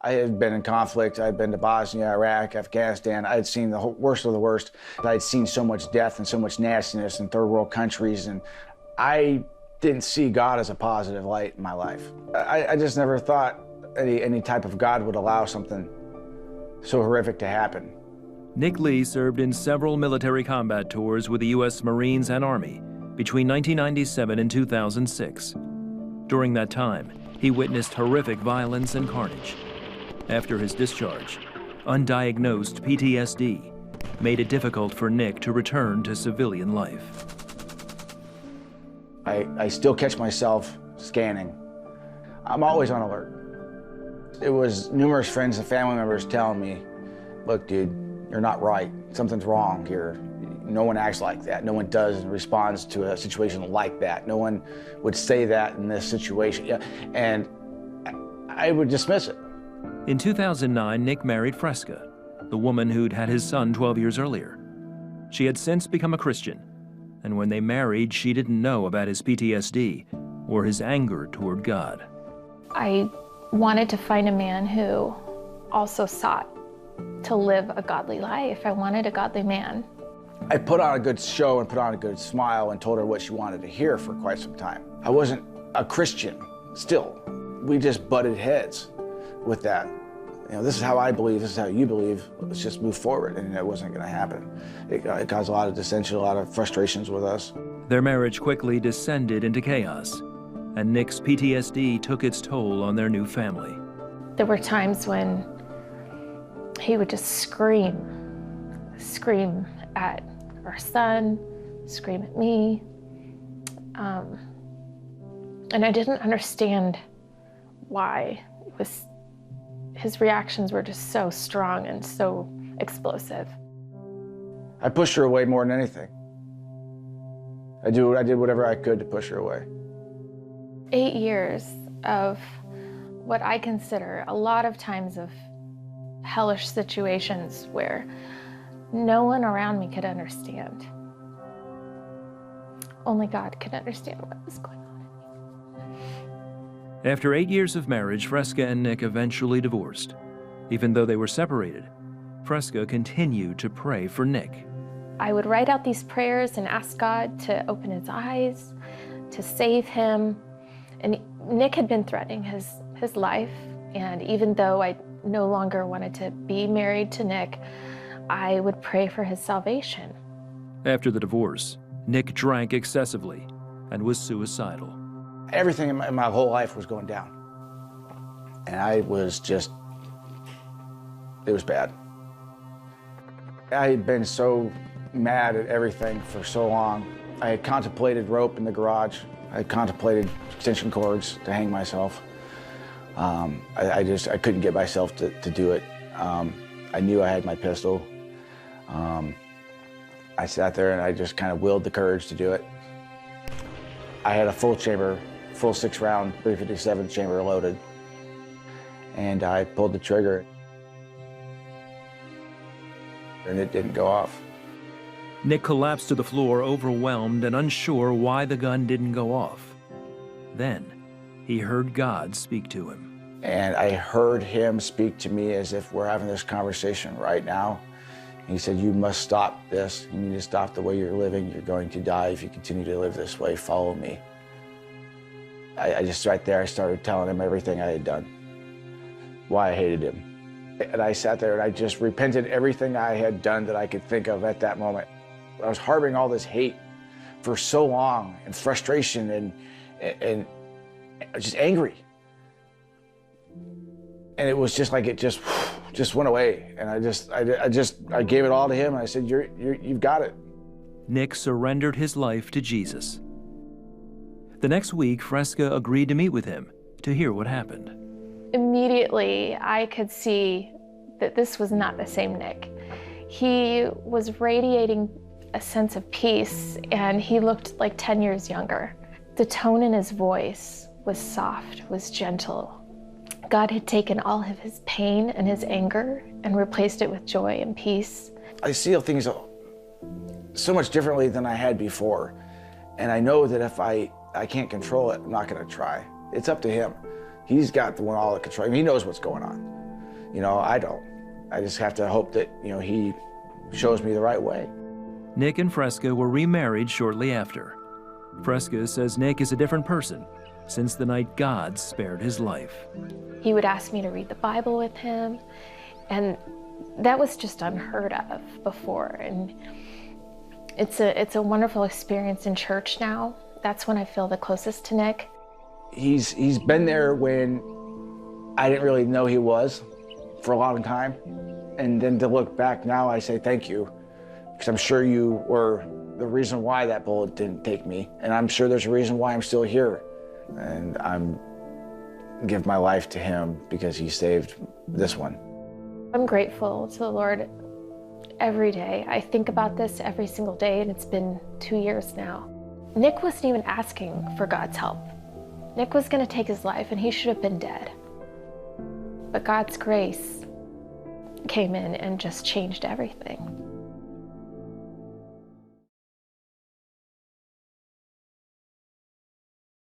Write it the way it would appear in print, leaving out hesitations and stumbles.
I had been in conflict. I'd been to Bosnia, Iraq, Afghanistan. I'd seen the worst of the worst. I'd seen so much death and so much nastiness in third world countries, and I didn't see God as a positive light in my life. I just never thought any type of God would allow something so horrific to happen. Nick Lee served in several military combat tours with the U.S. Marines and Army between 1997 and 2006. During that time, he witnessed horrific violence and carnage. After his discharge, undiagnosed PTSD made it difficult for Nick to return to civilian life. I still catch myself scanning. I'm always on alert. It was numerous friends and family members telling me, look, dude, you're not right. Something's wrong here. No one acts like that. No one does and responds to a situation like that. No one would say that in this situation. Yeah. And I would dismiss it. In 2009, Nick married Fresca, the woman who'd had his son 12 years earlier. She had since become a Christian, and when they married, she didn't know about his PTSD or his anger toward God. I wanted to find a man who also sought to live a godly life. I wanted a godly man. I put on a good show and put on a good smile and told her what she wanted to hear for quite some time. I wasn't a Christian still. We just butted heads with that. You know, this is how I believe, this is how you believe, let's just move forward, and it wasn't gonna happen. It caused a lot of dissension, a lot of frustrations with us. Their marriage quickly descended into chaos, and Nick's PTSD took its toll on their new family. There were times when he would just scream at our son, scream at me. And I didn't understand why. His reactions were just so strong and so explosive. I pushed her away more than anything. I did whatever I could to push her away. 8 years of what I consider a lot of times of hellish situations where no one around me could understand. Only God could understand what was going on. After 8 years of marriage, Fresca and Nick eventually divorced. Even though they were separated, Fresca continued to pray for Nick. I would write out these prayers and ask God to open his eyes, to save him. And Nick had been threatening his life, and even though I no longer wanted to be married to Nick, I would pray for his salvation. After the divorce, Nick drank excessively and was suicidal. Everything in my whole life was going down. And I was just, it was bad. I had been so mad at everything for so long. I had contemplated rope in the garage. I had contemplated extension cords to hang myself. I couldn't get myself to do it. I knew I had my pistol. I sat there and I just kind of willed the courage to do it. I had a full 6-round 357 chamber loaded, and I pulled the trigger, and it didn't go off. Nick collapsed to the floor, overwhelmed and unsure why the gun didn't go off. Then he heard God speak to him. And I heard him speak to me as if we're having this conversation right now. He said, you must stop this. You need to stop the way you're living. You're going to die if you continue to live this way. Follow me. I just, right there, I started telling him everything I had done, why I hated him. And I sat there and I just repented everything I had done that I could think of at that moment. I was harboring all this hate for so long, and frustration and just angry. And it was just like it just went away. And I gave it all to him. And I said, you've got it. Nick surrendered his life to Jesus. The next week, Fresca agreed to meet with him to hear what happened. Immediately, I could see that this was not the same Nick. He was radiating a sense of peace, and he looked like 10 years younger. The tone in his voice was soft, was gentle. God had taken all of his pain and his anger and replaced it with joy and peace. I see things so much differently than I had before. And I know that if I can't control it, I'm not gonna try. It's up to him. He's got all the control. I mean, he knows what's going on. I don't. I just have to hope that, he shows me the right way. Nick and Fresca were remarried shortly after. Fresca says Nick is a different person since the night God spared his life. He would ask me to read the Bible with him, and that was just unheard of before. And it's a wonderful experience in church now. That's when I feel the closest to Nick. He's been there when I didn't really know he was for a long time. And then to look back now, I say thank you, because I'm sure you were the reason why that bullet didn't take me. And I'm sure there's a reason why I'm still here. And I'm give my life to him because he saved this one. I'm grateful to the Lord every day. I think about this every single day, and it's been 2 years now. Nick wasn't even asking for God's help. Nick was going to take his life, and he should have been dead. But God's grace came in and just changed everything.